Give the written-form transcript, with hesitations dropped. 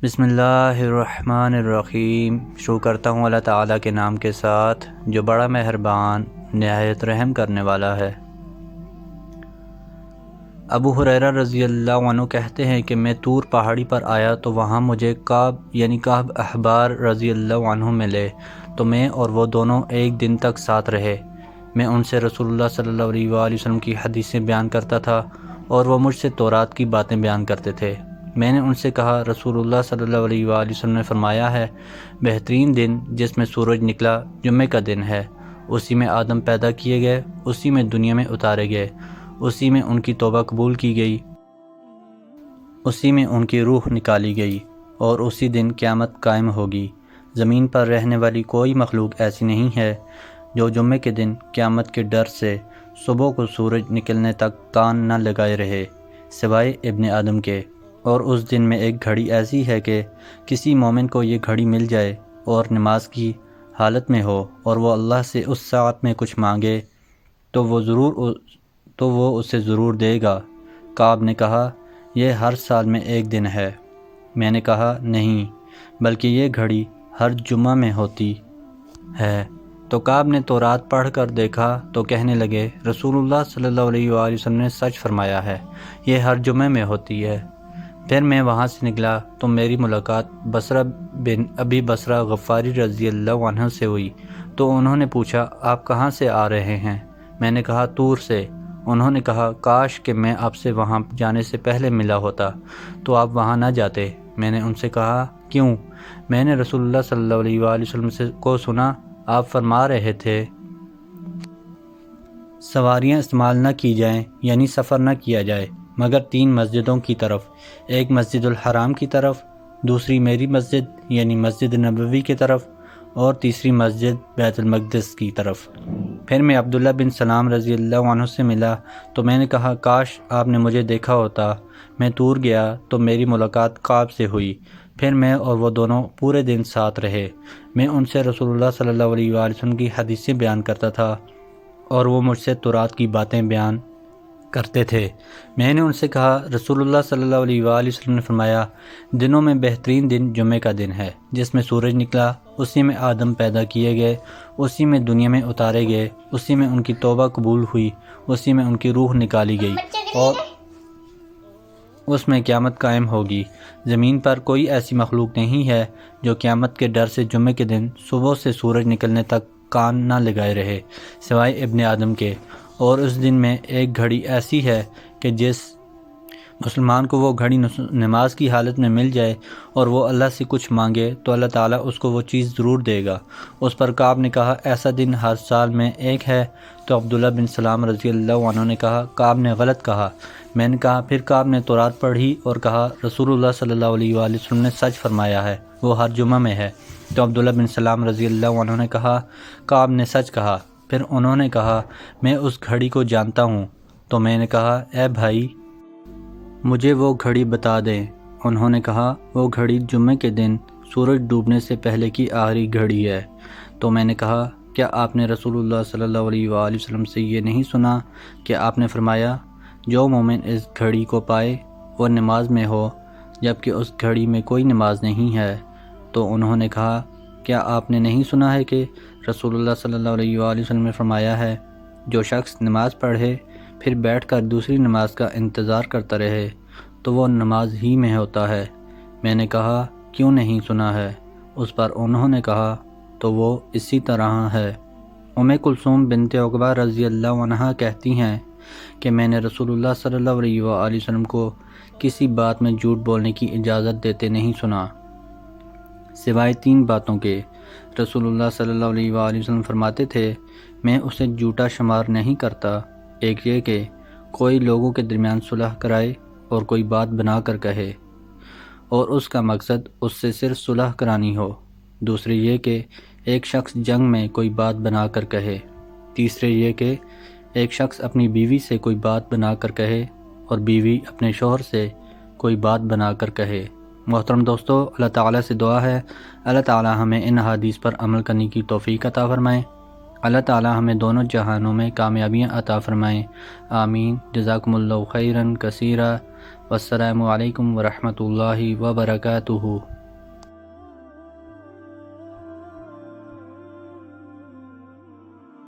بسم اللہ الرحمن الرحیم۔ شروع کرتا ہوں اللہ تعالیٰ کے نام کے ساتھ جو بڑا مہربان نہایت رحم کرنے والا ہے۔ ابو ہریرہ رضی اللہ عنہ کہتے ہیں کہ میں طور پہاڑی پر آیا تو وہاں مجھے کعب احبار رضی اللہ عنہ ملے، تو میں اور وہ دونوں ایک دن تک ساتھ رہے۔ میں ان سے رسول اللہ صلی اللہ علیہ وآلہ وسلم کی حدیثیں بیان کرتا تھا اور وہ مجھ سے تورات کی باتیں بیان کرتے تھے۔ میں نے ان سے کہا، رسول اللہ صلی اللہ علیہ وآلہ وسلم نے فرمایا ہے، بہترین دن جس میں سورج نکلا جمعہ کا دن ہے، اسی میں آدم پیدا کیے گئے، اسی میں دنیا میں اتارے گئے، اسی میں ان کی توبہ قبول کی گئی، اسی میں ان کی روح نکالی گئی، اور اسی دن قیامت قائم ہوگی۔ زمین پر رہنے والی کوئی مخلوق ایسی نہیں ہے جو جمعے کے دن قیامت کے ڈر سے صبح کو سورج نکلنے تک کان نہ لگائے رہے، سوائے ابن آدم کے۔ اور اس دن میں ایک گھڑی ایسی ہے کہ کسی مومن کو یہ گھڑی مل جائے اور نماز کی حالت میں ہو اور وہ اللہ سے اس ساعت میں کچھ مانگے تو وہ اسے ضرور دے گا۔ کعب نے کہا، یہ ہر سال میں ایک دن ہے۔ میں نے کہا، نہیں، بلکہ یہ گھڑی ہر جمعہ میں ہوتی ہے۔ تو کعب نے تورات پڑھ کر دیکھا تو کہنے لگے، رسول اللہ صلی اللہ علیہ وآلہ وسلم نے سچ فرمایا ہے، یہ ہر جمعہ میں ہوتی ہے۔ پھر میں وہاں سے نکلا تو میری ملاقات بصرہ بن ابی بصرہ غفاری رضی اللہ عنہ سے ہوئی، تو انہوں نے پوچھا، آپ کہاں سے آ رہے ہیں؟ میں نے کہا، طور سے۔ انہوں نے کہا، کاش کہ میں آپ سے وہاں جانے سے پہلے ملا ہوتا تو آپ وہاں نہ جاتے۔ میں نے ان سے کہا، کیوں؟ میں نے رسول اللہ صلی اللہ علیہ وآلہ وسلم کو سنا، آپ فرما رہے تھے سواریاں استعمال نہ کی جائیں، یعنی سفر نہ کیا جائے مگر 3 مسجدوں کی طرف، ایک مسجد الحرام کی طرف، دوسری میری مسجد یعنی مسجد نبوی کی طرف، اور تیسری مسجد بیت المقدس کی طرف۔ پھر میں عبداللہ بن سلام رضی اللہ عنہ سے ملا تو میں نے کہا، کاش آپ نے مجھے دیکھا ہوتا۔ میں طور گیا تو میری ملاقات کعب سے ہوئی۔ پھر میں اور وہ دونوں پورے دن ساتھ رہے۔ میں ان سے رسول اللہ صلی اللہ علیہ وآلہ وسلم کی حدیثیں بیان کرتا تھا اور وہ مجھ سے تورات کی باتیں بیان کرتے تھے۔ میں نے ان سے کہا، رسول اللہ صلی اللہ علیہ وآلہ وسلم نے فرمایا، دنوں میں بہترین دن جمعہ کا دن ہے جس میں سورج نکلا، اسی میں آدم پیدا کیے گئے، اسی میں دنیا میں اتارے گئے، اسی میں ان کی توبہ قبول ہوئی، اسی میں ان کی روح نکالی گئی، اور اس میں قیامت قائم ہوگی۔ زمین پر کوئی ایسی مخلوق نہیں ہے جو قیامت کے ڈر سے جمعے کے دن صبح سے سورج نکلنے تک کان نہ لگائے رہے، سوائے ابن آدم کے۔ اور اس دن میں ایک گھڑی ایسی ہے کہ جس مسلمان کو وہ گھڑی نماز کی حالت میں مل جائے اور وہ اللہ سے کچھ مانگے تو اللہ تعالیٰ اس کو وہ چیز ضرور دے گا۔ اس پر کعب نے کہا، ایسا دن ہر سال میں ایک ہے؟ تو عبداللہ بن سلام رضی اللہ عنہ نے کہا، کعب نے غلط کہا۔ میں نے کہا، پھر کعب نے تورات پڑھی اور کہا، رسول اللہ صلی اللہ علیہ وآلہ وسلم نے سچ فرمایا ہے، وہ ہر جمعہ میں ہے۔ تو عبداللہ بن سلام رضی اللہ عنہ نے کہا، کعب نے سچ کہا۔ پھر انہوں نے کہا، میں اس گھڑی کو جانتا ہوں۔ تو میں نے کہا، اے بھائی، مجھے وہ گھڑی بتا دیں۔ انہوں نے کہا، وہ گھڑی جمعے کے دن سورج ڈوبنے سے پہلے کی آخری گھڑی ہے۔ تو میں نے کہا، کیا آپ نے رسول اللہ صلی اللہ علیہ وآلہ وسلم سے یہ نہیں سنا کہ آپ نے فرمایا، جو مومن اس گھڑی کو پائے وہ نماز میں ہو جبکہ اس گھڑی میں کوئی نماز نہیں ہے؟ تو انہوں نے کہا، کیا آپ نے نہیں سنا ہے کہ رسول اللہ صلی اللہ علیہ وآلہ وسلم نے فرمایا ہے، جو شخص نماز پڑھے پھر بیٹھ کر دوسری نماز کا انتظار کرتا رہے تو وہ نماز ہی میں ہوتا ہے؟ میں نے کہا، کیوں نہیں سنا ہے؟ اس پر انہوں نے کہا، تو وہ اسی طرح ہے۔ کلثوم بنت عقبہ رضی اللہ عنہا کہتی ہیں کہ میں نے رسول اللہ صلی اللہ علیہ وآلہ وسلم کو کسی بات میں جھوٹ بولنے کی اجازت دیتے نہیں سنا، سوائے 3 باتوں کے۔ رسول اللہ صلی اللہ علیہ وآلہ وسلم فرماتے تھے، میں اسے جھوٹا شمار نہیں کرتا۔ ایک یہ کہ کوئی لوگوں کے درمیان صلح کرائے اور کوئی بات بنا کر کہے اور اس کا مقصد اس سے صرف صلح کرانی ہو۔ دوسرے یہ کہ ایک شخص جنگ میں کوئی بات بنا کر کہے۔ تیسرے یہ کہ ایک شخص اپنی بیوی سے کوئی بات بنا کر کہے اور بیوی اپنے شوہر سے کوئی بات بنا کر کہے۔ محترم دوستو، اللہ تعالیٰ سے دعا ہے اللہ تعالیٰ ہمیں ان حدیث پر عمل کرنے کی توفیق عطا فرمائے۔ اللہ تعالیٰ ہمیں دونوں جہانوں میں کامیابیاں عطا فرمائیں، آمین۔ جزاکم اللہ خیراً کثیرا، والسلام علیکم ورحمۃ اللہ وبرکاتہ۔